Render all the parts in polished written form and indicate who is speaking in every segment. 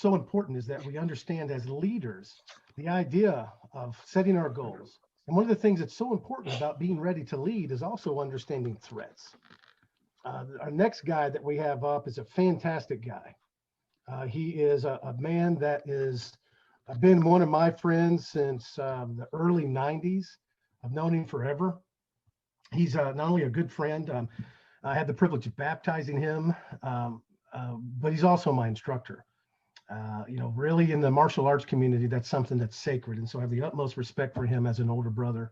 Speaker 1: so important is that we understand as leaders the idea of setting our goals. And one of the things that's so important about being ready to lead is also understanding threats. Our next guy that we have up is a fantastic guy. He is a man that is been one of my friends since the early 90s. I've known him forever. He's not only a good friend, I had the privilege of baptizing him, but he's also my instructor. You know, really in the martial arts community, that's something that's sacred. And so I have the utmost respect for him as an older brother.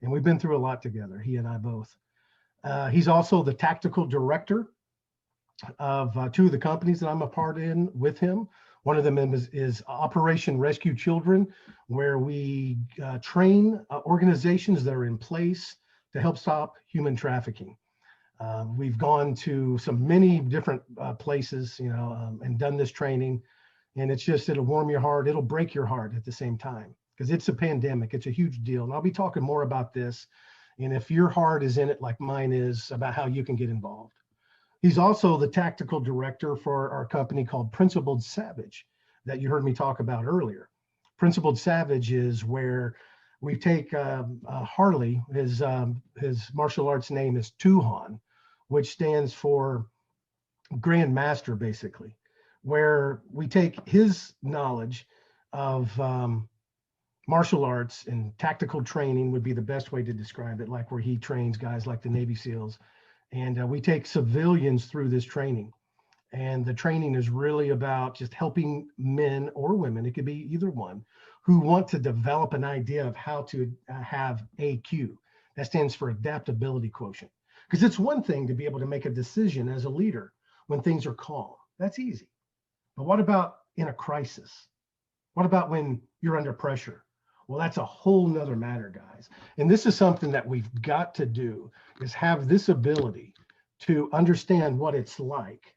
Speaker 1: And we've been through a lot together, he and I both. He's also the tactical director of two of the companies that I'm a part in with him. One of them is Operation Rescue Children, where we train organizations that are in place to help stop human trafficking. We've gone to many different places, you know, and done this training. And it's just, it'll warm your heart. It'll break your heart at the same time, because it's a pandemic. It's a huge deal. And I'll be talking more about this. And if your heart is in it, like mine is, about how you can get involved. He's also the tactical director for our company called Principled Savage that you heard me talk about earlier. Principled Savage is where we take Harley, his martial arts name is Tuhan, which stands for Grand Master, basically, where we take his knowledge of martial arts and tactical training would be the best way to describe it, like where he trains guys like the Navy SEALs. And we take civilians through this training. And the training is really about just helping men or women, it could be either one, who want to develop an idea of how to have AQ. That stands for adaptability quotient. Because it's one thing to be able to make a decision as a leader when things are calm. That's easy. But what about in a crisis? What about when you're under pressure? Well, that's a whole nother matter, guys. And this is something that we've got to do, is have this ability to understand what it's like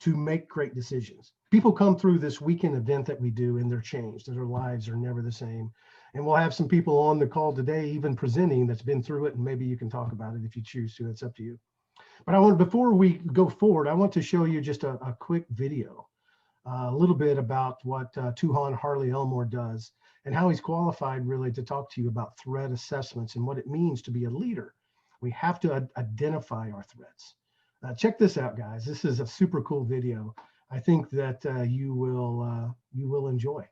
Speaker 1: to make great decisions. People come through this weekend event that we do and they're changed, and their lives are never the same. And we'll have some people on the call today, even presenting, that's been through it, and maybe you can talk about it if you choose to. It's up to you. But before we go forward, I want to show you just a quick video, a little bit about what Tuhan Harley Elmore does, and how he's qualified really to talk to you about threat assessments and what it means to be a leader. We have to identify our threats. Check this out, guys. This is a super cool video. I think that you will enjoy.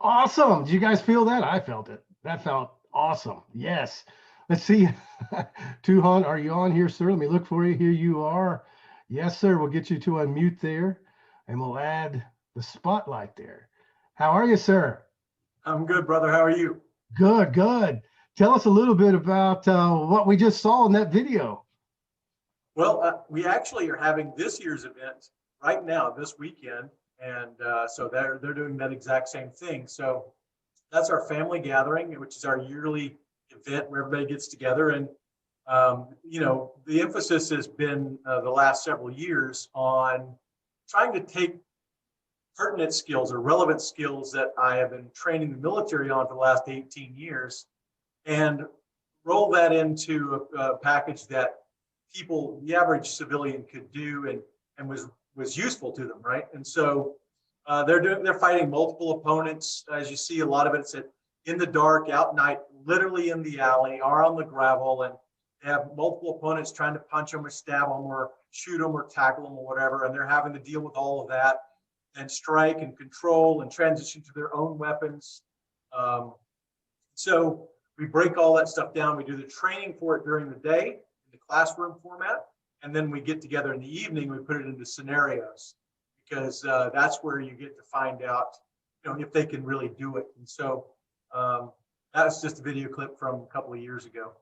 Speaker 1: Awesome. Did you guys feel that? I felt it. That felt awesome. Yes. Let's see. Tuhan, are you on here, sir? Let me look for you. Here you are. Yes, sir. We'll get you to unmute there, and we'll add the spotlight there. How are you, sir?
Speaker 2: I'm good, brother. How are you?
Speaker 1: Good, good. Tell us a little bit about what we just saw in that video.
Speaker 2: Well, we actually are having this year's event right now, this weekend. And so they're doing that exact same thing. So that's our family gathering, which is our yearly event where everybody gets together. And, you know, the emphasis has been the last several years on trying to take pertinent skills or relevant skills that I have been training the military on for the last 18 years and roll that into a package that people, the average civilian could do and was useful to them, right? And so they're fighting multiple opponents. As you see, a lot of it's in the dark, out night, literally in the alley or on the gravel, and they have multiple opponents trying to punch them or stab them or shoot them or tackle them or whatever, and they're having to deal with all of that and strike and control and transition to their own weapons. So we break all that stuff down. We do the training for it during the day in the classroom format, and then we get together in the evening. We put it into scenarios because that's where you get to find out, if they can really do it. And so that's just a video clip from a couple of years ago.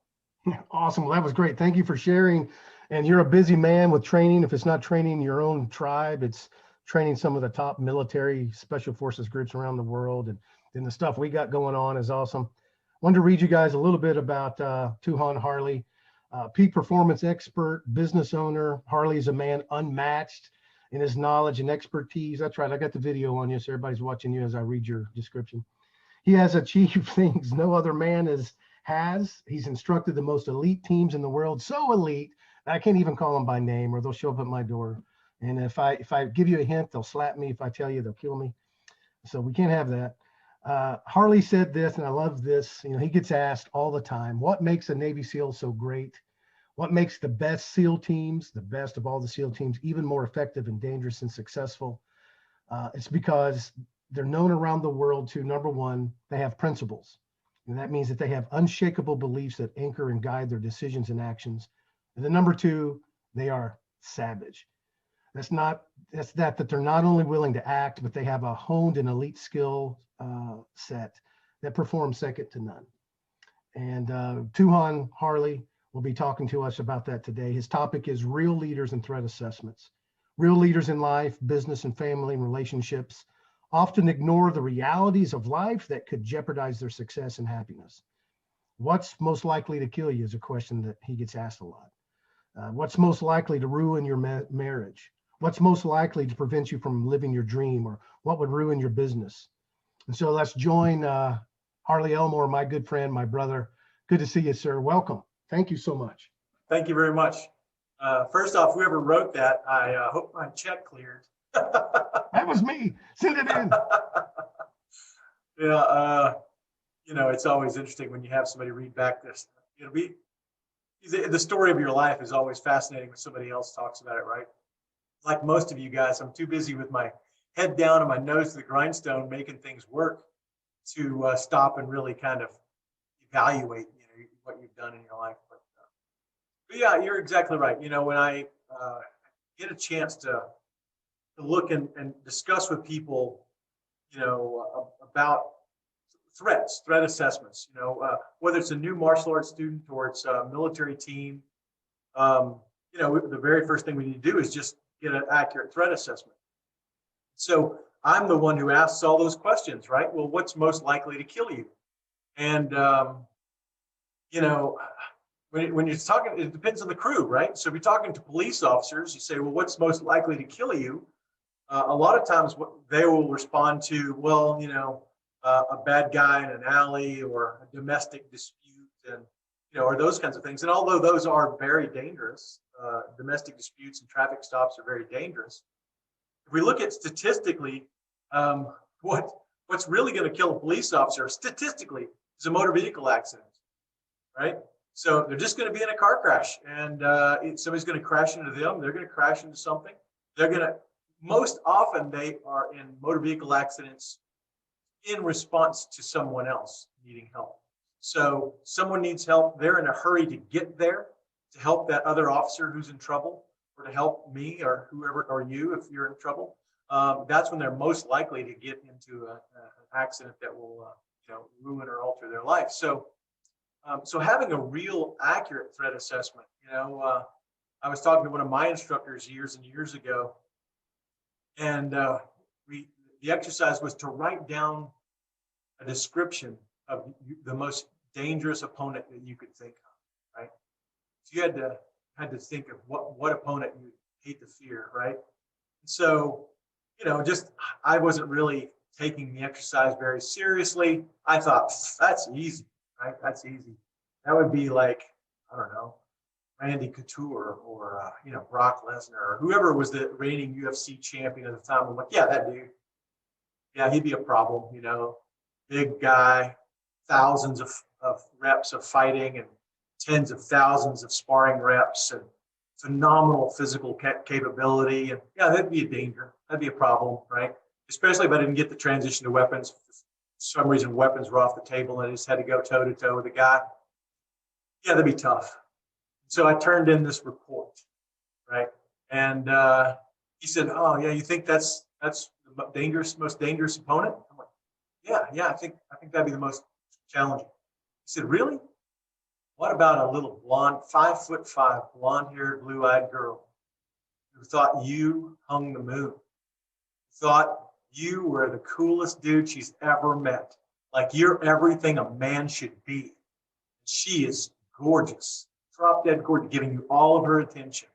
Speaker 1: Awesome. Well, that was great. Thank you for sharing. And you're a busy man with training. If it's not training your own tribe, it's training some of the top military special forces groups around the world. And the stuff we got going on is awesome. I wanted to read you guys a little bit about Tuhan Harley, peak performance expert, business owner. Harley is a man unmatched in his knowledge and expertise. That's right. I got the video on you, so everybody's watching you as I read your description. He has achieved things no other man has. He's instructed the most elite teams in the world, so elite that I can't even call them by name or they'll show up at my door. And if I give you a hint, they'll slap me. If I tell you, they'll kill me. So we can't have that. Harley said this, and I love this. He gets asked all the time, what makes a Navy SEAL so great? What makes the best SEAL teams, the best of all the SEAL teams, even more effective and dangerous and successful? It's because they're known around the world to, number one, they have principles. And that means that they have unshakable beliefs that anchor and guide their decisions and actions. And then number two, they are savage. That's that they're not only willing to act, but they have a honed and elite skill set that performs second to none. And Tuhan Harley will be talking to us about that today. His topic is real leaders and threat assessments. Real leaders in life, business and family and relationships often ignore the realities of life that could jeopardize their success and happiness. What's most likely to kill you is a question that he gets asked a lot. What's most likely to ruin your marriage? What's most likely to prevent you from living your dream, or what would ruin your business? And so let's join Harley Elmore, my good friend, my brother. Good to see you, sir. Welcome. Thank you so much.
Speaker 2: Thank you very much. First off, whoever wrote that, I hope my check cleared.
Speaker 1: That was me. Send it in.
Speaker 2: Yeah, it's always interesting when you have somebody read back this. The story of your life is always fascinating when somebody else talks about it, right? Like most of you guys, I'm too busy with my head down and my nose to the grindstone, making things work to stop and really kind of evaluate, what you've done in your life. But yeah, you're exactly right. When I get a chance to look and discuss with people, about threat assessments, whether it's a new martial arts student or it's a military team, the very first thing we need to do is just get an accurate threat assessment. So I'm the one who asks all those questions, right? Well, what's most likely to kill you? And, when you're talking, it depends on the crew, right? So if you're talking to police officers, you say, well, what's most likely to kill you? A lot of times what they will respond to, well, a bad guy in an alley or a domestic dispute and, or those kinds of things. And although those are very dangerous, domestic disputes and traffic stops are very dangerous. If we look at statistically, what's really going to kill a police officer statistically is a motor vehicle accident, right? So they're just going to be in a car crash and somebody's going to crash into them. They're going to crash into something. Most often they are in motor vehicle accidents in response to someone else needing help. So someone needs help. They're in a hurry to get there to help that other officer who's in trouble, or to help me or whoever, or you if you're in trouble. That's when they're most likely to get into an accident that will ruin or alter their life. So having a real accurate threat assessment, I was talking to one of my instructors years and years ago, and the exercise was to write down a description of the most dangerous opponent that you could think of, right? So you had to think of what opponent you hate to fear, right? So just I wasn't really taking the exercise very seriously. I thought that's easy, right? That's easy. That would be like, I don't know, Randy Couture or Brock Lesnar or whoever was the reigning UFC champion at the time. I'm like, yeah, that dude. Yeah, he'd be a problem, big guy, thousands of reps of fighting and tens of thousands of sparring reps and phenomenal physical capability. And yeah, that'd be a danger. That'd be a problem, right? Especially if I didn't get the transition to weapons. For some reason, weapons were off the table and I just had to go toe to toe with a guy. Yeah, that'd be tough. So I turned in this report, right? And he said, "Oh, yeah, you think that's the most dangerous opponent?" I'm like, "Yeah, I think that'd be the most challenging." He said, "Really? What about a little blonde, 5'5", blonde-haired, blue-eyed girl who thought you hung the moon, thought you were the coolest dude she's ever met, like you're everything a man should be. She is gorgeous, drop dead gorgeous, giving you all of her attention,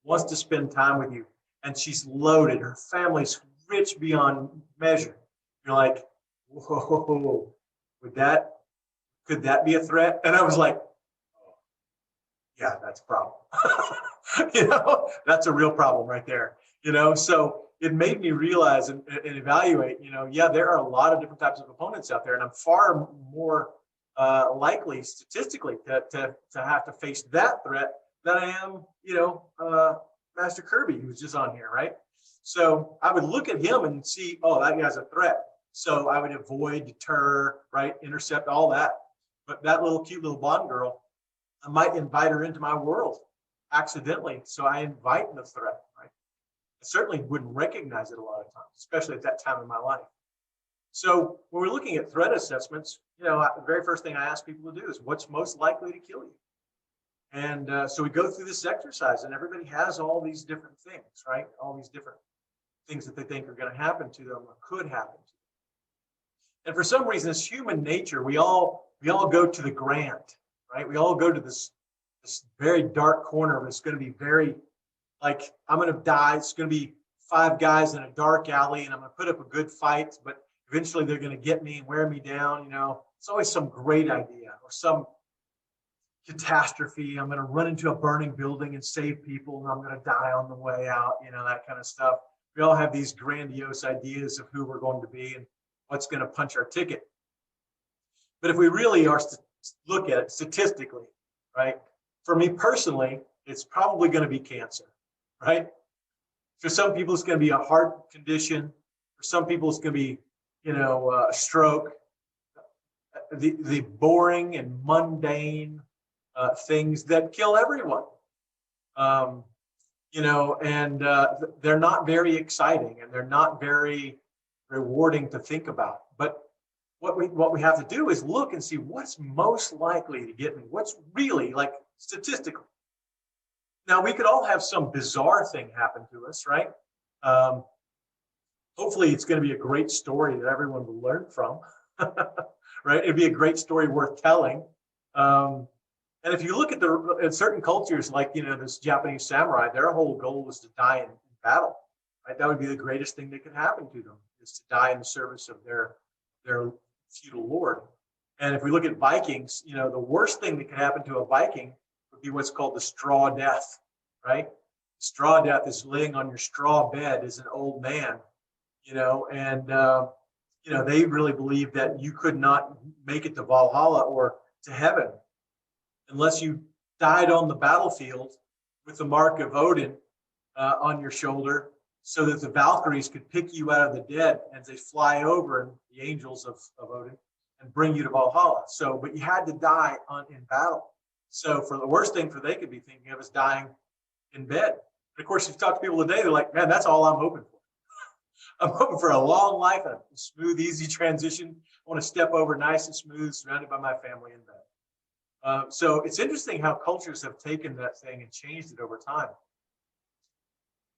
Speaker 2: wants to spend time with you, and she's loaded. Her family's rich beyond measure." You're like, "Whoa, could that be a threat?" And I was like, "Oh, yeah, that's a problem." That's a real problem right there. So it made me realize and evaluate, yeah, there are a lot of different types of opponents out there, and I'm far more likely statistically to have to face that threat than I am, Master Kirby, who was just on here, right? So I would look at him and see, oh, that guy's a threat. So I would avoid, deter, right, intercept, all that. But that cute little blonde girl, I might invite her into my world accidentally. So I invite the threat, right? I certainly wouldn't recognize it a lot of times, especially at that time in my life. So when we're looking at threat assessments, the very first thing I ask people to do is, what's most likely to kill you? And so we go through this exercise, and everybody has all these different things, right? All these different things that they think are going to happen to them or could happen to them. And for some reason, it's human nature. We all go to the grand, right? We all go to this very dark corner. It's going to be very, like, I'm going to die. It's going to be 5 guys in a dark alley, and I'm going to put up a good fight, but eventually they're going to get me and wear me down. It's always some great idea or some catastrophe. I'm going to run into a burning building and save people, and I'm going to die on the way out, that kind of stuff. We all have these grandiose ideas of who we're going to be and what's going to punch our ticket. But if we really are to look at it statistically, right? For me personally, it's probably going to be cancer, right? For some people, it's going to be a heart condition. For some people, it's going to be, a stroke. The boring and mundane things that kill everyone, and they're not very exciting and they're not very rewarding to think about. But what we have to do is look and see what's most likely to get me, what's really, like, statistically. Now, we could all have some bizarre thing happen to us, right? Hopefully it's going to be a great story that everyone will learn from, right? It'd be a great story worth telling. And if you look at certain cultures, like, this Japanese samurai, their whole goal was to die in battle, right? That would be the greatest thing that could happen to them, is to die in the service of their feudal lord. And if we look at Vikings, the worst thing that could happen to a Viking would be what's called the straw death, right? Straw death is laying on your straw bed as an old man, and they really believe that you could not make it to Valhalla or to heaven unless you died on the battlefield with the mark of Odin on your shoulder, so that the Valkyries could pick you out of the dead as they fly over, and the angels of Odin, and bring you to Valhalla. So, but you had to die in battle. So for the worst thing they could be thinking of is dying in bed. And of course, if you talk to people today, they're like, man, that's all I'm hoping for. I'm hoping for a long life and a smooth, easy transition. I want to step over nice and smooth, surrounded by my family in bed. So it's interesting how cultures have taken that thing and changed it over time.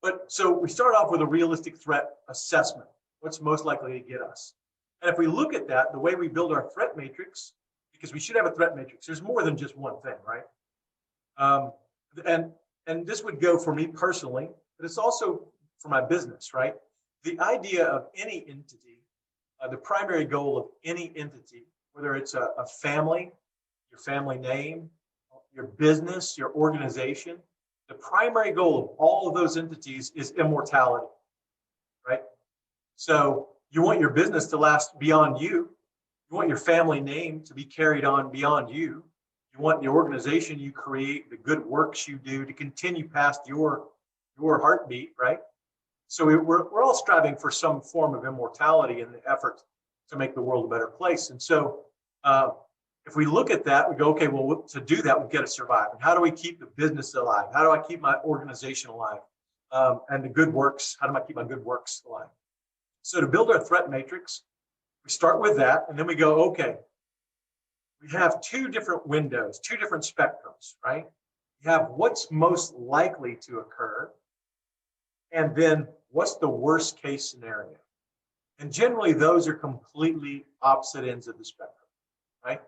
Speaker 2: But so we start off with a realistic threat assessment. What's most likely to get us? And if we look at that, the way we build our threat matrix, because we should have a threat matrix, there's more than just one thing, right? And this would go for me personally, but it's also for my business, right? the idea of any entity, the primary goal of any entity, whether it's a family, your family name, your business, your organization, the primary goal of all of those entities is immortality, right? So you want your business to last beyond you. You want your family name to be carried on beyond you. You want the organization you create, the good works you do to continue past your heartbeat, right? So we're all striving for some form of immortality in the effort to make the world a better place. And so if we look at that, we go, okay, well, to do that, we've got to survive. And how do we keep the business alive? How do I keep my organization alive? And the good works, how do I keep my good works alive? So to build our threat matrix, we start with that, and then we go, okay, we have two different windows, two different spectrums, right? You have what's most likely to occur, and then what's the worst case scenario? And generally, those are completely opposite ends of the spectrum, right?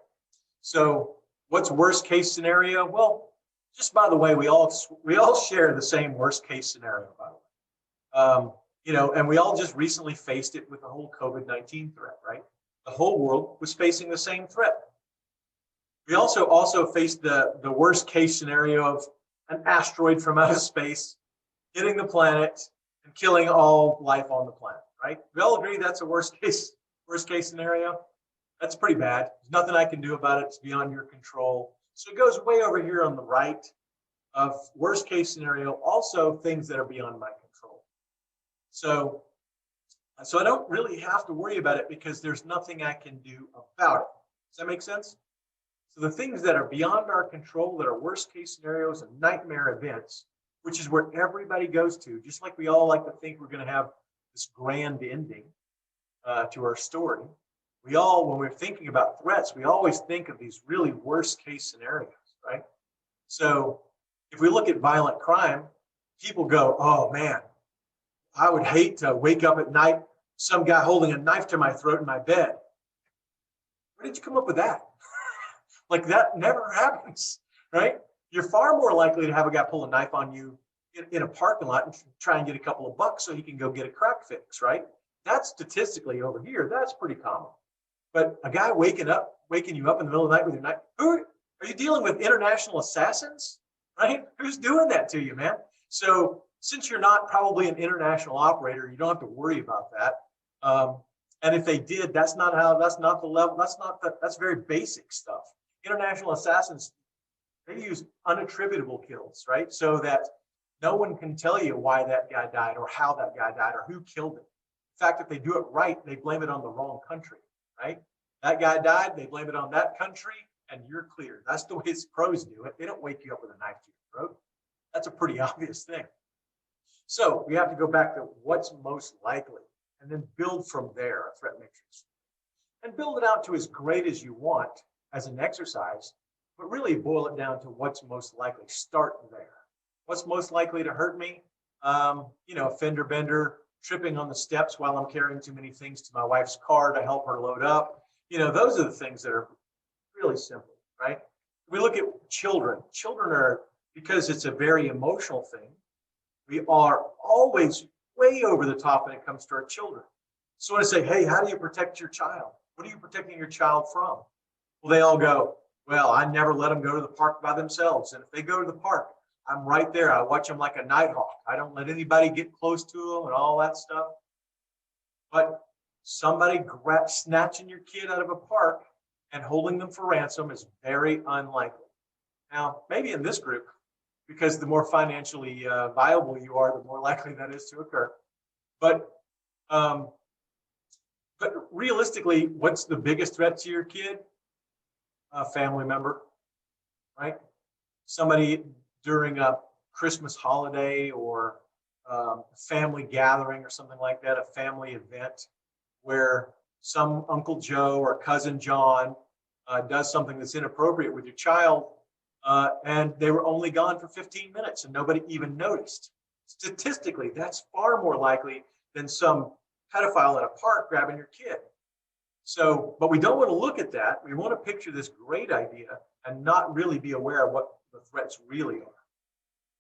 Speaker 2: So what's worst case scenario? Well, just by the way, we all share the same worst case scenario, by the way. And we all just recently faced it with the whole COVID-19 threat, right? The whole world was facing the same threat. We also faced the worst case scenario of an asteroid from outer space hitting the planet and killing all life on the planet, right? We all agree that's a worst case scenario. That's pretty bad. There's nothing I can do about it. It's beyond your control. So it goes way over here on the right of worst case scenario, also things that are beyond my control. So I don't really have to worry about it because there's nothing I can do about it. Does that make sense? So the things that are beyond our control, that are worst case scenarios and nightmare events, which is where everybody goes to, just like we all like to think we're going to have this grand ending to our story. We all, when we're thinking about threats, we always think of these really worst case scenarios, right? So if we look at violent crime, people go, oh man, I would hate to wake up at night, some guy holding a knife to my throat in my bed. Where did you come up with that? Like that never happens, right? You're far more likely to have a guy pull a knife on you in a parking lot and try and get a couple of bucks so he can go get a crack fix, right? That's statistically over here, that's pretty common. But a guy waking you up in the middle of the night with your knife, are you dealing with international assassins, right? Who's doing that to you, man? So since you're not probably an international operator, you don't have to worry about that. And if they did, that's not the level, that's very basic stuff. International assassins, they use unattributable kills, right? So that no one can tell you why that guy died or how that guy died or who killed him. In fact, if they do it right, they blame it on the wrong country, right? That guy died, they blame it on that country, and you're clear. That's the way pros do it. They don't wake you up with a knife to your throat. That's a pretty obvious thing. So we have to go back to what's most likely and then build from there a threat matrix. And build it out to as great as you want as an exercise, but really boil it down to what's most likely. Start there. What's most likely to hurt me? A fender bender, tripping on the steps while I'm carrying too many things to my wife's car to help her load up. Those are the things that are really simple, right? We look at children. Children are, because it's a very emotional thing, we are always way over the top when it comes to our children. So when I say, hey, how do you protect your child? What are you protecting your child from? Well, they all go, well, I never let them go to the park by themselves. And if they go to the park, I'm right there. I watch them like a nighthawk. I don't let anybody get close to them and all that stuff. But somebody snatching your kid out of a park and holding them for ransom is very unlikely. Now, maybe in this group, because the more financially viable you are, the more likely that is to occur. But realistically, what's the biggest threat to your kid? A family member, right? Somebody during a Christmas holiday or a family gathering or something like that, a family event where some Uncle Joe or cousin John does something that's inappropriate with your child, and they were only gone for 15 minutes and nobody even noticed. Statistically, that's far more likely than some pedophile at a park grabbing your kid. So, but we don't want to look at that. We want to picture this great idea and not really be aware of what the threats really are,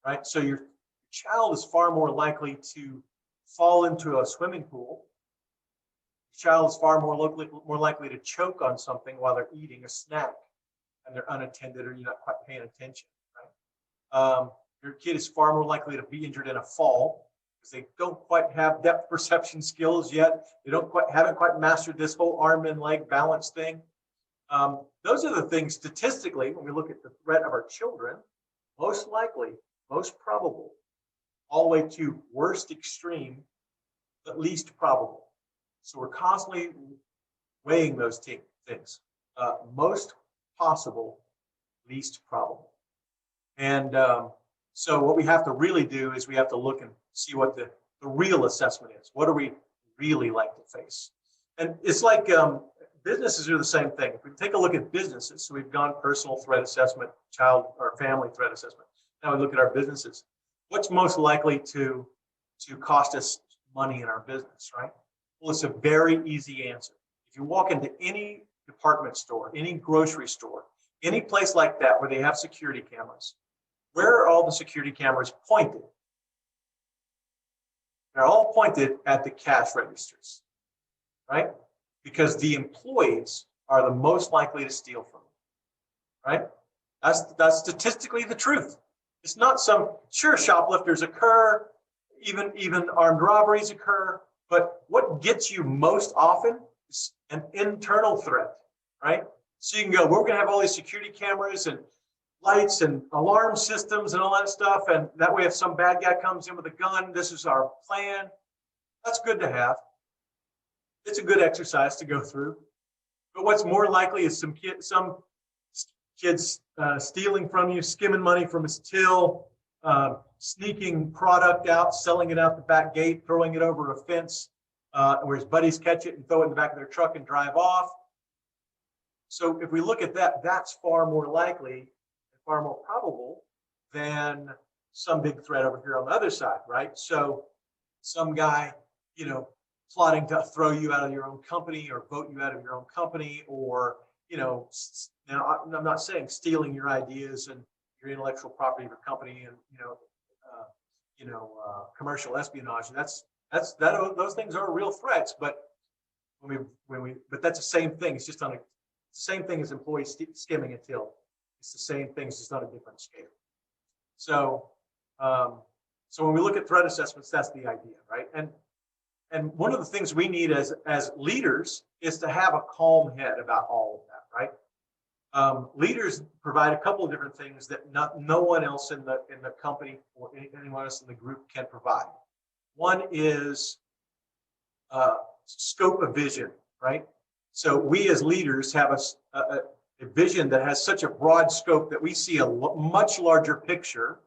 Speaker 2: right? So your child is far more likely to fall into a swimming pool, the child is far more likely to choke on something while they're eating a snack and they're unattended or you're not quite paying attention, right? Your kid is far more likely to be injured in a fall because they don't quite have depth perception skills yet. They haven't quite mastered this whole arm and leg balance thing. Those are the things statistically, when we look at the threat of our children, most likely, most probable, all the way to worst extreme, but least probable. So we're constantly weighing those things. Most possible, least probable. And so what we have to really do is we have to look and see what the real assessment is. What do we really like to face? And it's like businesses are the same thing. If we take a look at businesses, so we've gone personal threat assessment, child or family threat assessment. Now we look at our businesses. What's most likely to cost us money in our business, right? Well, it's a very easy answer. If you walk into any department store, any grocery store, any place like that where they have security cameras, where are all the security cameras pointed? They're all pointed at the cash registers, right? Because the employees are the most likely to steal from them, right? That's statistically the truth. It's not sure, shoplifters occur, even armed robberies occur, but what gets you most often is an internal threat, right? So you can go, we're going to have all these security cameras and lights and alarm systems and all that stuff, and that way if some bad guy comes in with a gun, this is our plan. That's good to have. It's a good exercise to go through. But what's more likely is some kids stealing from you, skimming money from his till, sneaking product out, selling it out the back gate, throwing it over a fence where his buddies catch it and throw it in the back of their truck and drive off. So if we look at that, that's far more likely, far more probable than some big threat over here on the other side, right? So some guy, plotting to throw you out of your own company or vote you out of your own company, or, now I'm not saying stealing your ideas and your intellectual property of your company and, commercial espionage. Those things are real threats, but but that's the same thing. It's just the same thing as employees skimming a till. It's the same thing, it's just on a different scale. So, so when we look at threat assessments, that's the idea, right? And one of the things we need as leaders is to have a calm head about all of that, right? Leaders provide a couple of different things that no one else in the company or anyone else in the group can provide. One is scope of vision, right? So we as leaders have a vision that has such a broad scope that we see a much larger picture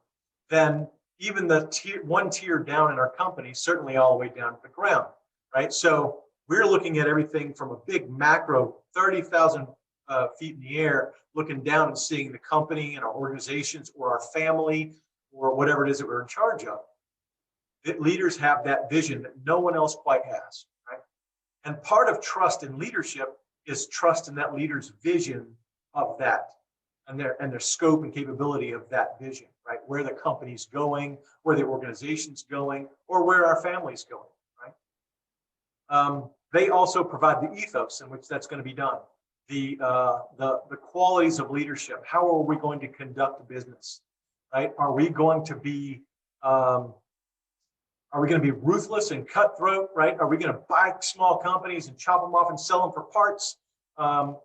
Speaker 2: than even the one tier down in our company, certainly all the way down to the ground, right? So we're looking at everything from a big macro, 30,000 feet in the air, looking down and seeing the company and our organizations or our family or whatever it is that we're in charge of. That leaders have that vision that no one else quite has, right? And part of trust in leadership is trust in that leader's vision of that and their scope and capability of that vision, right? Where the company's going, where the organization's going, or where our family's going, right? They also provide the ethos in which that's going to be done. The qualities of leadership. How are we going to conduct business, right? Are we going to be ruthless and cutthroat, right? Are we going to buy small companies and chop them off and sell them for parts? Are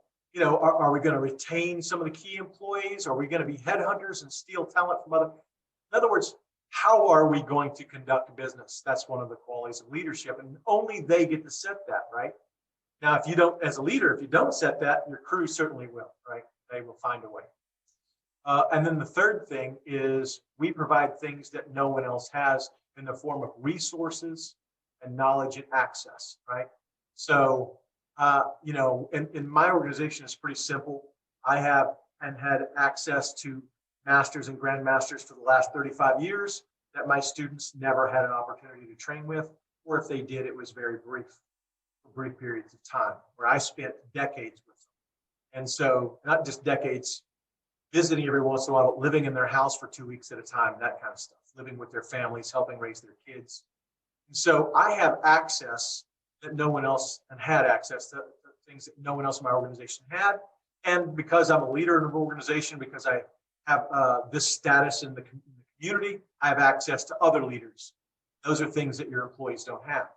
Speaker 2: we going to retain some of the key employees? Are we going to be headhunters and steal talent from other? In other words, how are we going to conduct business? That's one of the qualities of leadership, and only they get to set that, right? Now, if you don't, as a leader, if you don't set that, your crew certainly will, right? They will find a way. And then the third thing is we provide things that no one else has in the form of resources and knowledge and access, right? So, in my organization, it's pretty simple. I have and had access to masters and grandmasters for the last 35 years that my students never had an opportunity to train with, or if they did, it was very brief periods of time where I spent decades with them. And so not just decades, visiting every once in a while, living in their house for 2 weeks at a time, that kind of stuff, living with their families, helping raise their kids. And so I have access that no one else had access to things that no one else in my organization had. And because I'm a leader in an organization, because I have this status in the community, I have access to other leaders. Those are things that your employees don't have.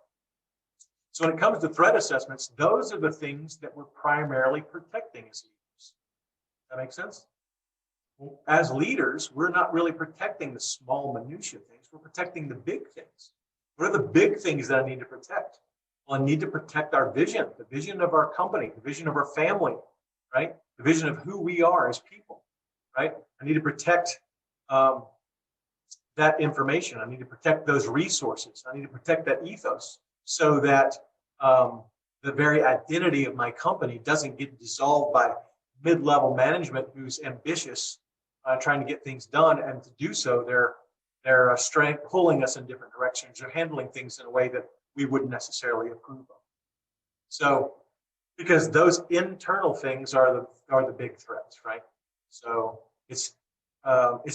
Speaker 2: So when it comes to threat assessments, those are the things that we're primarily protecting as leaders. That makes sense? As leaders, we're not really protecting the small minutia things. We're protecting the big things. What are the big things that I need to protect? Well, I need to protect our vision, the vision of our company, the vision of our family, right? The vision of who we are as people, right? I need to protect that information. I need to protect those resources. I need to protect that ethos so that the very identity of my company doesn't get dissolved by mid-level management who's ambitious, trying to get things done, and to do so, they're pulling us in different directions. They're handling things in a way that we wouldn't necessarily approve of. So, because those internal things are the big threats, right? So it's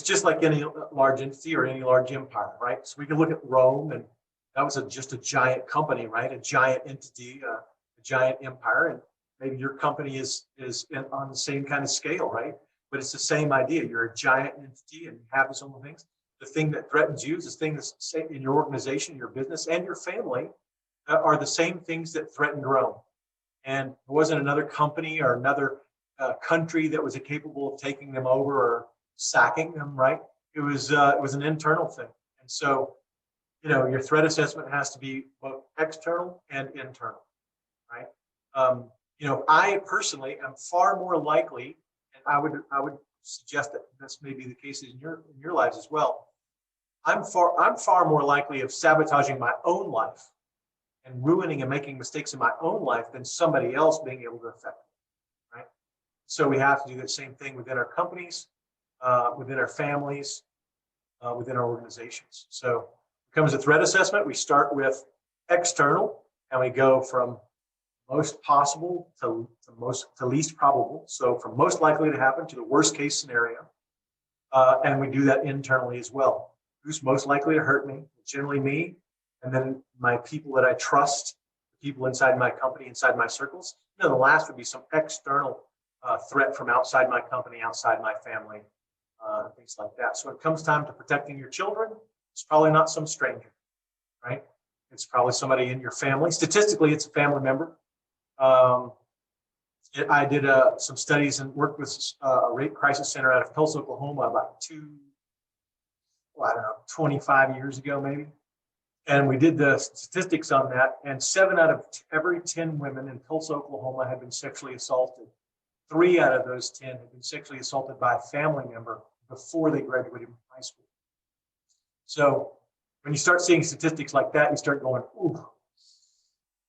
Speaker 2: just like any large entity or any large empire, right? So we can look at Rome, and that was just a giant company, right? A giant entity, a giant empire, and maybe your company is on the same kind of scale, right? But it's the same idea. You're a giant entity and you have these other things. The thing that threatens you is the thing that's in your organization, your business, and your family are the same things that threatened Rome. And it wasn't another company or another country that was capable of taking them over or sacking them, right? It was an internal thing. And so, your threat assessment has to be both external and internal, right? I personally am far more likely, and I would suggest that this may be the case in your lives as well. I'm far more likely of sabotaging my own life and ruining and making mistakes in my own life than somebody else being able to affect me, right? So we have to do the same thing within our companies, within our families, within our organizations. So when it comes to threat assessment, we start with external, and we go from most possible to least probable. So from most likely to happen to the worst case scenario. And we do that internally as well. Who's most likely to hurt me? Generally me, and then my people that I trust, the people inside my company, inside my circles. The last would be some external threat from outside my company, outside my family, things like that. So when it comes time to protecting your children, it's probably not some stranger, right? It's probably somebody in your family. Statistically, it's a family member. I did some studies and worked with a rape crisis center out of Tulsa, Oklahoma about 25 years ago, maybe. And we did the statistics on that, and 7 out of every 10 women in Tulsa, Oklahoma had been sexually assaulted. 3 out of those 10 had been sexually assaulted by a family member before they graduated from high school. So when you start seeing statistics like that, you start going, ooh,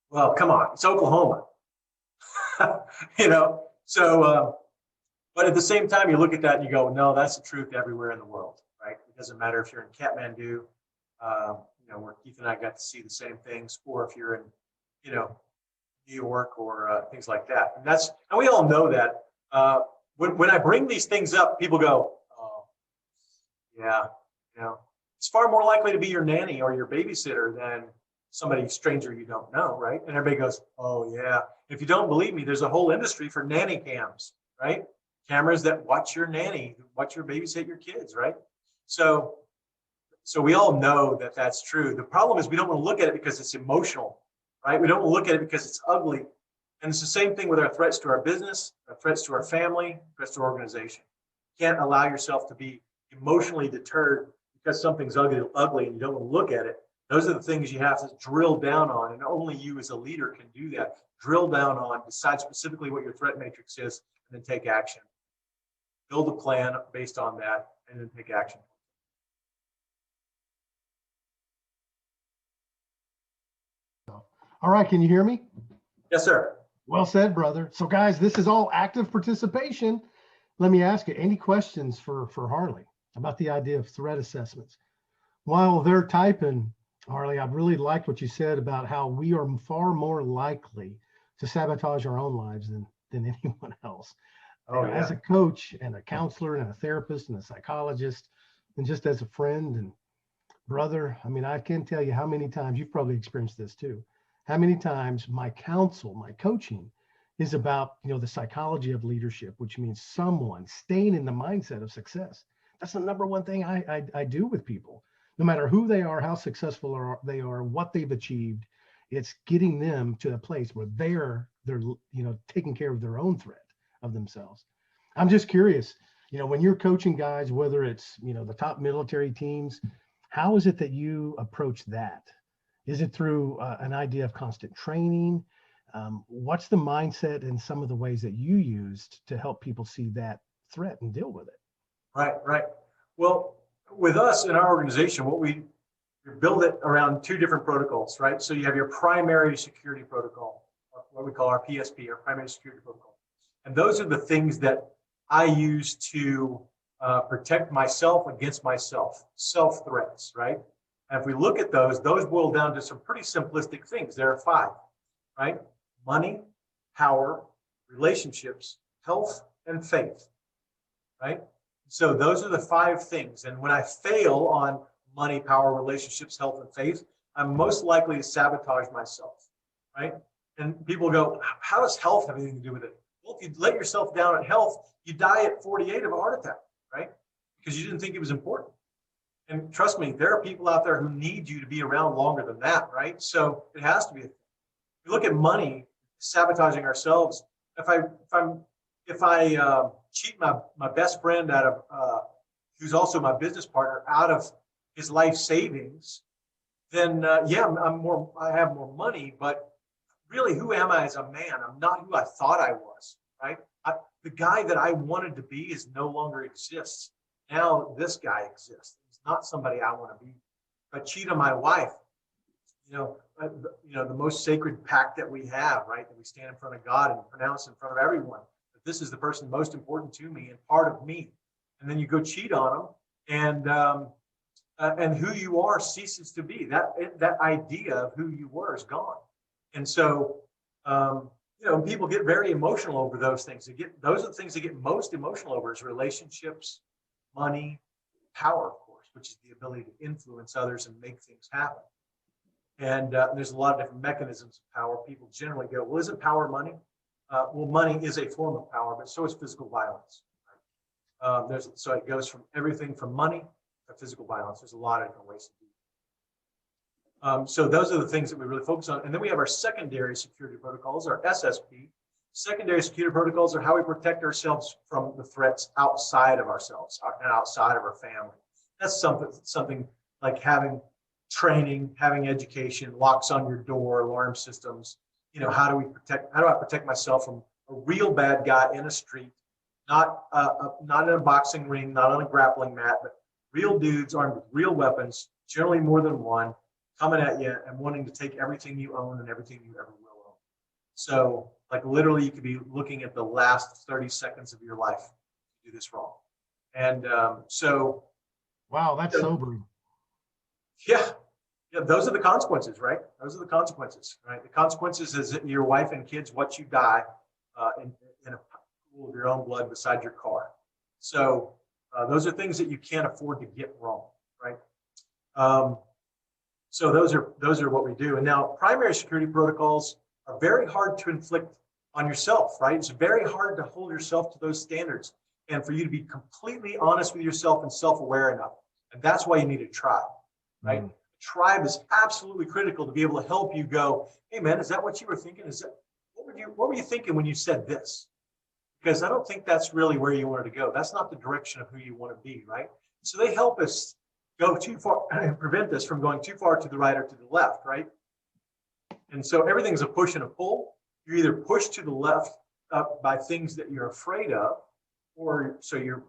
Speaker 2: well, come on, it's Oklahoma. So, but at the same time, you look at that and you go, no, that's the truth everywhere in the world, right? It doesn't matter if you're in Kathmandu, where Keith and I got to see the same things, or if you're in, New York or things like that. And we all know that. When I bring these things up, people go, oh, yeah, it's far more likely to be your nanny or your babysitter than somebody stranger you don't know, right? And everybody goes, oh yeah. If you don't believe me, there's a whole industry for nanny cams, right? Cameras that watch your nanny, watch your babysit your kids, right? So we all know that that's true. The problem is we don't want to look at it because it's emotional, right? We don't want to look at it because it's ugly. And it's the same thing with our threats to our business, our threats to our family, threats to our organization. You can't allow yourself to be emotionally deterred because something's ugly and you don't want to look at it. Those are the things you have to drill down on, and only you as a leader can do that. Drill down on, decide specifically what your threat matrix is, and then take action. Build a plan based on that, and then take action.
Speaker 1: All right, can you hear me?
Speaker 2: Yes, sir.
Speaker 1: Well said, brother. So guys, this is all active participation. Let me ask you, any questions for Harley about the idea of threat assessments? While they're typing, Harley, I really liked what you said about how we are far more likely to sabotage our own lives than anyone else.
Speaker 2: Oh, yeah.
Speaker 1: As a coach and a counselor and a therapist and a psychologist, and just as a friend, and brother, I mean, I can't tell you how many times, you've probably experienced this too, how many times my counsel, my coaching is about, the psychology of leadership, which means someone staying in the mindset of success. That's the number one thing I do with people, no matter who they are, how successful they are, what they've achieved. It's getting them to a place where they're taking care of their own threat of themselves. I'm just curious, when you're coaching guys, whether it's, the top military teams, how is it that you approach that? Is it through an idea of constant training? What's the mindset and some of the ways that you used to help people see that threat and deal with it?
Speaker 2: Right. Well, with us in our organization, what we build it around two different protocols, right? So you have your primary security protocol, what we call our PSP, our primary security protocol. And those are the things that I use to protect myself against myself, self-threats, right? And if we look at those boil down to some pretty simplistic things. There are 5, right? Money, power, relationships, health, and faith, right? So those are the 5 things. And when I fail on money, power, relationships, health, and faith, I'm most likely to sabotage myself, right? And people go, how does health have anything to do with it? Well, if you let yourself down at health, you die at 48 of a heart attack, right? Because you didn't think it was important. And trust me, there are people out there who need you to be around longer than that, right? So it has to be a thing. If you look at money, sabotaging ourselves. If I cheat my best friend out of, who's also my business partner, out of his life savings, then yeah, I have more money, but really, who am I as a man? I'm not who I thought I was, right? The guy that I wanted to be is no longer exists. Now this guy exists. He's not somebody I want to be. If I cheat on my wife, the most sacred pact that we have, right? That we stand in front of God and pronounce in front of everyone that this is the person most important to me and part of me. And then you go cheat on them, and who you are ceases to be. That idea of who you were is gone. And so, people get very emotional over those things. Those are the things they get most emotional over is relationships, money, power, of course, which is the ability to influence others and make things happen. And there's a lot of different mechanisms of power. People generally go, well, isn't power money? Well, money is a form of power, but so is physical violence. Right? So it goes from everything from money to physical violence. There's a lot of different ways to do it. So those are the things that we really focus on. And then we have our secondary security protocols, our SSP. Secondary security protocols are how we protect ourselves from the threats outside of ourselves and outside of our family. That's something like having training, having education, locks on your door, alarm systems. How do I protect myself from a real bad guy in a street, not in a boxing ring, not on a grappling mat, but real dudes armed with real weapons, generally more than one, coming at you and wanting to take everything you own and everything you ever will own. So, like literally, you could be looking at the last 30 seconds of your life to do this wrong. And
Speaker 1: wow, that's sobering.
Speaker 2: Yeah, those are the consequences, right? Those are the consequences, right? The consequences is that your wife and kids watch you die in a pool of your own blood beside your car. So those are things that you can't afford to get wrong, right? So those are what we do. And now primary security protocols are very hard to inflict on yourself, right? It's very hard to hold yourself to those standards and for you to be completely honest with yourself and self-aware enough. And that's why you need a tribe, right? Mm. A tribe is absolutely critical to be able to help you go, hey man, is that what you were thinking? What were you thinking when you said this? Because I don't think that's really where you wanted to go. That's not the direction of who you want to be, right? So they help us go too far and prevent us from going too far to the right or to the left, right? And so everything's a push and a pull. You're either pushed to the left by things that you're afraid of, or so you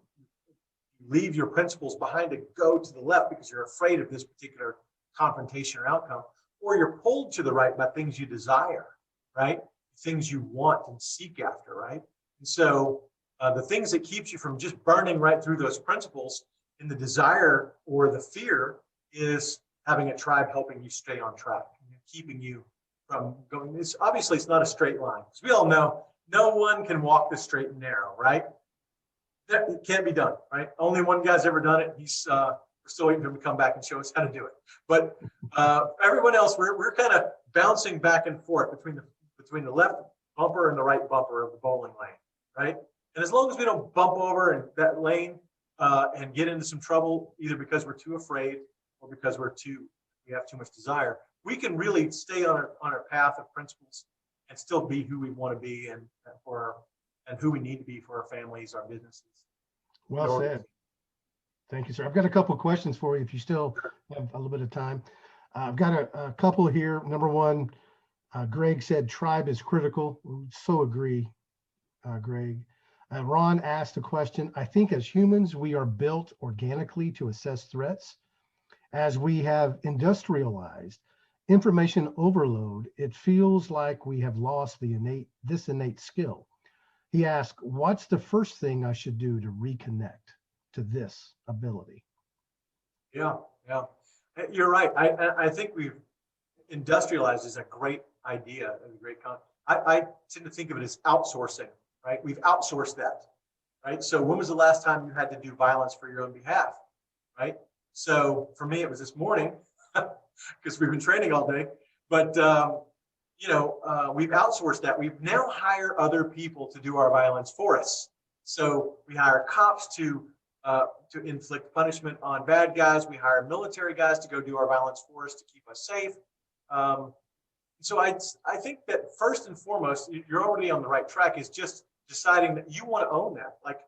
Speaker 2: leave your principles behind to go to the left because you're afraid of this particular confrontation or outcome, or you're pulled to the right by things you desire, right? Things you want and seek after, right? And so the things that keeps you from just burning right through those principles in the desire or the fear is having a tribe helping you stay on track, keeping you from going. It's not a straight line, because we all know no one can walk the straight and narrow, right? It can't be done, right? Only one guy's ever done it. He's We're still waiting for him to come back and show us how to do it. But everyone else, we're kind of bouncing back and forth between the left bumper and the right bumper of the bowling lane, right? And as long as we don't bump over in that lane and get into some trouble, either because we're too afraid or because we have too much desire, we can really stay on our path of principles and still be who we want to be and who we need to be for our families, our businesses.
Speaker 1: Well said. Thank you, sir. I've got a couple of questions for you if you still have a little bit of time. I've got a couple here. Number one, Greg said tribe is critical. So agree, Greg. Ron asked a question. I think as humans, we are built organically to assess threats. As we have industrialized information overload, it feels like we have lost this innate skill. He asked, what's the first thing I should do to reconnect to this ability? Yeah.
Speaker 2: You're right. I think we've industrialized is a great idea and a great concept. I tend to think of it as outsourcing, right? We've outsourced that, right? So when was the last time you had to do violence for your own behalf, right? So for me, it was this morning because we've been training all day, but we've outsourced that. We've now hired other people to do our violence for us. So we hire cops to inflict punishment on bad guys. We hire military guys to go do our violence for us to keep us safe. So I think that first and foremost, you're already on the right track, is just deciding that you want to own that. Like,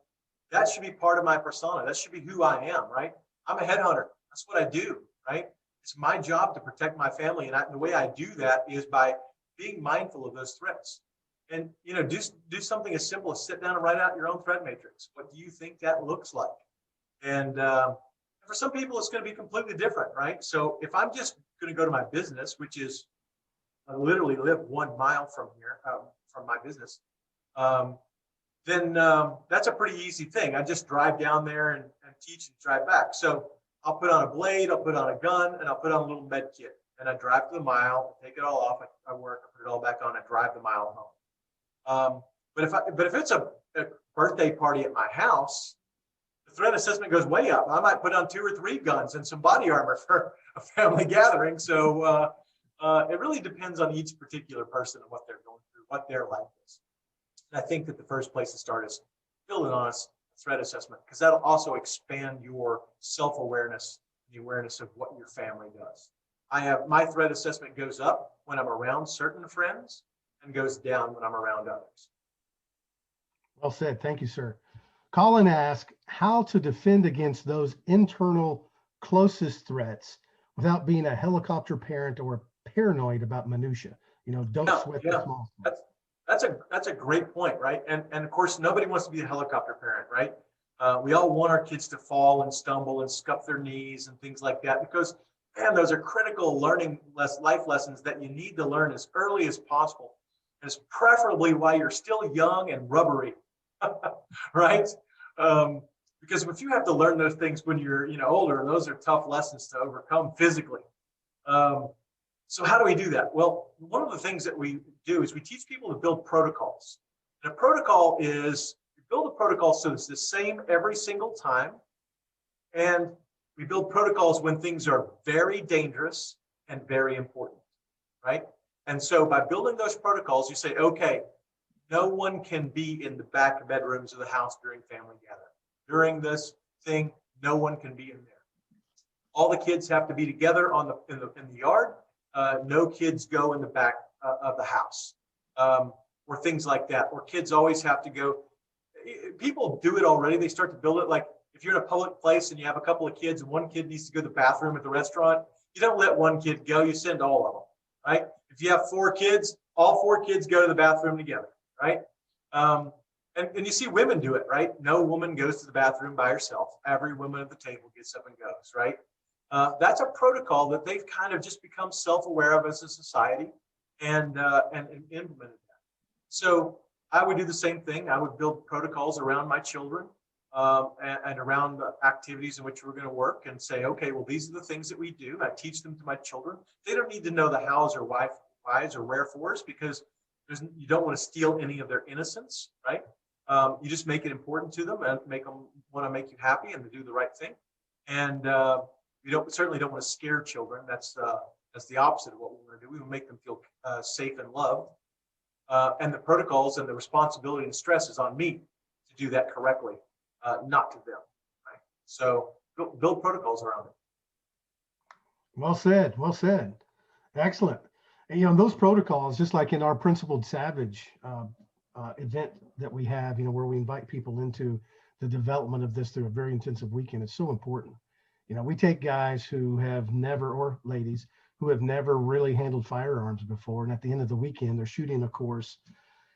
Speaker 2: that should be part of my persona. That should be who I am, right? I'm a headhunter. That's what I do, right? It's my job to protect my family. And the way I do that is by being mindful of those threats. And, do something as simple as sit down and write out your own threat matrix. What do you think that looks like? And for some people, it's going to be completely different, right? So if I'm just going to go to my business, which is I literally live 1 mile from here, from my business, then that's a pretty easy thing. I just drive down there and teach and drive back. So I'll put on a blade, I'll put on a gun, and I'll put on a little med kit. And I drive to the mile, take it all off, I work, I put it all back on, I drive the mile home. But if it's a birthday party at my house, the threat assessment goes way up. I might put on 2 or 3 guns and some body armor for a family gathering. So it really depends on each particular person and what they're going through, what their life is. And I think that the first place to start is build an honest threat assessment, because that'll also expand your self-awareness, the awareness of what your family does. My threat assessment goes up when I'm around certain friends and goes down when I'm around others.
Speaker 1: Well said. Thank you, sir. Colin asked how to defend against those internal closest threats without being a helicopter parent or paranoid about minutia. Don't sweat the small stuff.
Speaker 2: That's a great point, right? And of course, nobody wants to be a helicopter parent, right? We all want our kids to fall and stumble and scuff their knees and things like that, because, man, those are critical life lessons that you need to learn as early as possible, as preferably while you're still young and rubbery, right? Because if you have to learn those things when you're older, those are tough lessons to overcome physically. So how do we do that? Well, one of the things that we do is we teach people to build protocols. And a protocol is, you build a protocol so it's the same every single time. And we build protocols when things are very dangerous and very important, right? And so by building those protocols, you say, okay, no one can be in the back bedrooms of the house during family gathering. During this thing, no one can be in there. All the kids have to be together in the yard. No kids go in the back of the house, or things like that. Or kids always have to go. People do it already. They start to build it. Like if you're in a public place and you have a couple of kids and one kid needs to go to the bathroom at the restaurant, you don't let one kid go. You send all of them, right? If you have 4 kids, all 4 kids go to the bathroom together, right? And you see women do it, right? No woman goes to the bathroom by herself. Every woman at the table gets up and goes, right? That's a protocol that they've kind of just become self-aware of as a society and implemented that. So I would do the same thing. I would build protocols around my children and around the activities in which we're going to work, and say, okay, well, these are the things that we do. I teach them to my children. They don't need to know the hows or whys or wherefores, because you don't want to steal any of their innocence, right? You just make it important to them and make them want to make you happy and to do the right thing. And we certainly don't want to scare children. That's the opposite of what we want to do. We want to make them feel safe and loved. And the protocols and the responsibility and stress is on me to do that correctly, not to them. Right? So build protocols around it.
Speaker 1: Well said. Well said. Excellent. And, those protocols, just like in our Principled Savage event that we have, where we invite people into the development of this through a very intensive weekend, it's so important. We take guys who have never, or ladies, who have never really handled firearms before. And at the end of the weekend, they're shooting a course.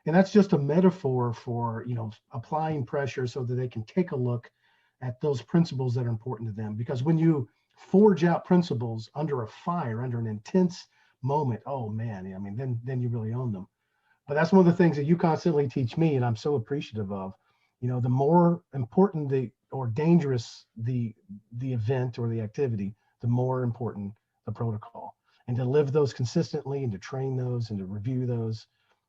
Speaker 1: And that's just a metaphor for, applying pressure so that they can take a look at those principles that are important to them. Because when you forge out principles under a fire, under an intense moment, oh man, then you really own them. But that's one of the things that you constantly teach me, and I'm so appreciative of. The more important or dangerous the event or the activity, the more important the protocol. And to live those consistently and to train those and to review those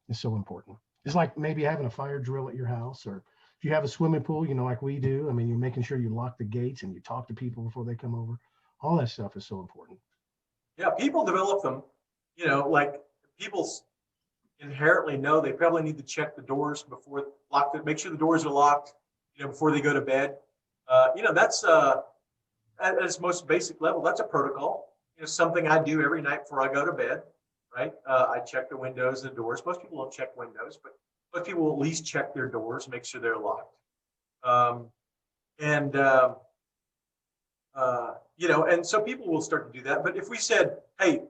Speaker 1: is so important. It's like maybe having a fire drill at your house, or if you have a swimming pool, like we do, you're making sure you lock the gates and you talk to people before they come over. All that stuff is so important.
Speaker 2: Yeah, people develop them, like people inherently know they probably need to check the doors before make sure the doors are locked, before they go to bed. That's at its most basic level, that's a protocol. Something I do every night before I go to bed, right? I check the windows and the doors. Most people don't check windows, but most people will at least check their doors, make sure they're locked. And so people will start to do that. But if we said, hey,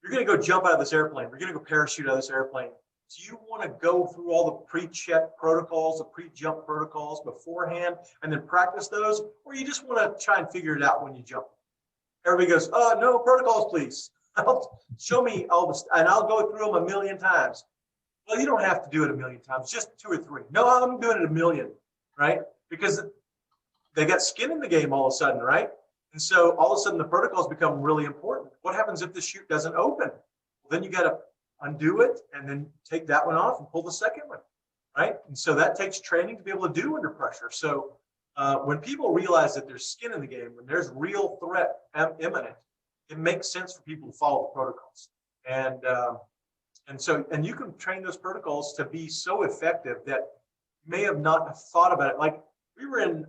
Speaker 2: you're going to go jump out of this airplane, we're going to go parachute out of this airplane, do you want to go through all the pre-check protocols, the pre-jump protocols beforehand and then practice those? Or you just want to try and figure it out when you jump? Everybody goes, no, protocols, please. Show me all this, and I'll go through them a million times. Well, you don't have to do it a million times, just 2 or 3. No, I'm doing it a million, right? Because they got skin in the game all of a sudden, right? And so all of a sudden the protocols become really important. What happens if the chute doesn't open? Well, then you got to undo it and then take that one off and pull the second one, right? And so that takes training to be able to do under pressure. So when people realize that there's skin in the game, when there's real threat imminent, it makes sense for people to follow the protocols. And you can train those protocols to be so effective that you may have not thought about it. Like we were in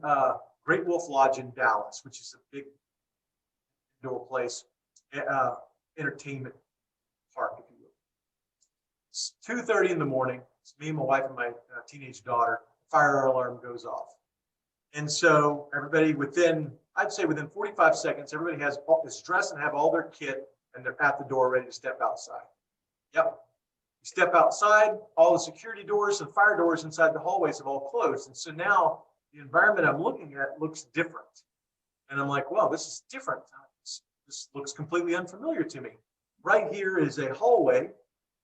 Speaker 2: Great Wolf Lodge in Dallas, which is a big indoor place, entertainment park, if you will. It's 2:30 in the morning. It's me, my wife, and my teenage daughter. Fire alarm goes off. And so everybody I'd say within 45 seconds, everybody is dressed and have all their kit, and they're at the door ready to step outside. Yep. You step outside, all the security doors and fire doors inside the hallways have all closed. And so now the environment I'm looking at looks different. And I'm like, well, this is different. This looks completely unfamiliar to me. Right here is a hallway,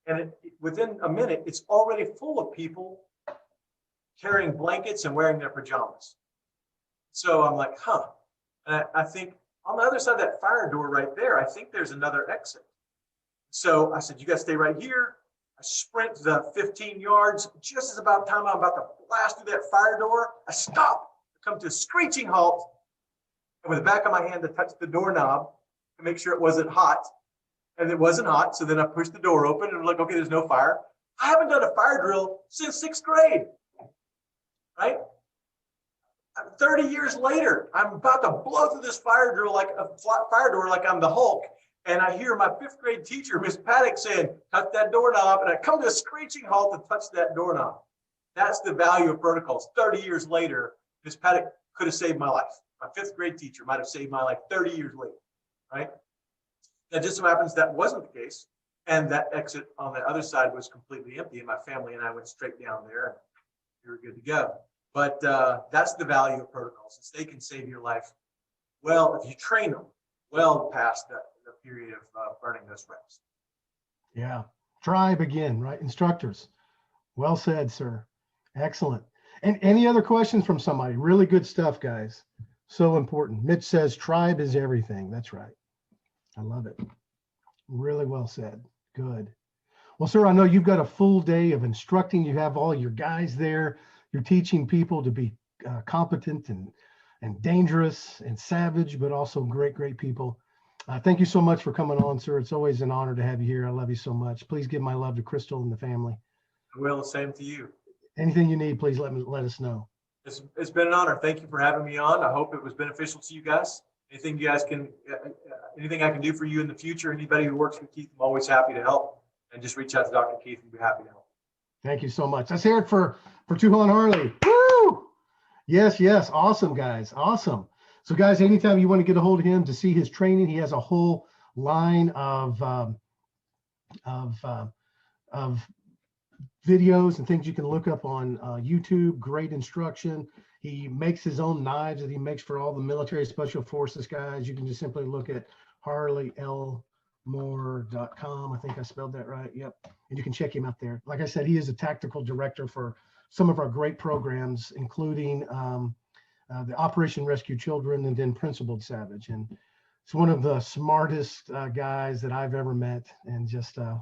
Speaker 2: and within a minute, it's already full of people carrying blankets and wearing their pajamas. So I'm like, huh. And I think on the other side of that fire door right there, I think there's another exit. So I said, you guys stay right here. I sprint the 15 yards. Just as about time I'm about to blast through that fire door, I stop. I come to a screeching halt. And with the back of my hand, I touched the doorknob to make sure it wasn't hot. And it wasn't hot. So then I pushed the door open and I'm like, okay, there's no fire. I haven't done a fire drill since 6th grade. Right? 30 years later, I'm about to blow through this fire door like I'm the Hulk. And I hear my 5th grade teacher, Miss Paddock, saying, touch that doorknob. And I come to a screeching halt to touch that doorknob. That's the value of protocols. 30 years later, Miss Paddock could have saved my life. My 5th grade teacher might have saved my life 30 years later, right? That just so happens that wasn't the case. And that exit on the other side was completely empty. And my family and I went straight down there and we were good to go. But that's the value of protocols, is they can save your life. Well, if you train them well past the period of burning those reps.
Speaker 1: Yeah. Tribe again, right? Instructors. Well said, sir. Excellent. And any other questions from somebody? Really good stuff, guys. So important. Mitch says tribe is everything. That's right. I love it. Really well said. Good. Well, sir, I know you've got a full day of instructing. You have all your guys there. You're teaching people to be competent and and dangerous and savage, but also great people. Thank you so much for coming on, sir. It's always an honor to have you here. I love you so much. Please give my love to Crystal and the family.
Speaker 2: I will. Same to you.
Speaker 1: Anything you need, please let us know.
Speaker 2: It's been an honor. Thank you for having me on. I hope it was beneficial to you guys. Anything you guys can, anything I can do for you in the future, anybody who works with Keith, I'm always happy to help. And just reach out to Dr. Keith and be happy to help.
Speaker 1: Thank you so much. Let's hear it for Tuhan Harley. Woo! Yes. Awesome, guys. Awesome. So, guys, anytime you want to get a hold of him to see his training, he has a whole line of videos and things you can look up on YouTube. Great instruction. He makes his own knives that he makes for all the military special forces guys. You can just simply look at harleylmore.com. I think I spelled that right. Yep. And you can check him out there. Like I said, he is a tactical director for some of our great programs, including the Operation Rescue Children and then Principled Savage. And it's one of the smartest guys that I've ever met, and just a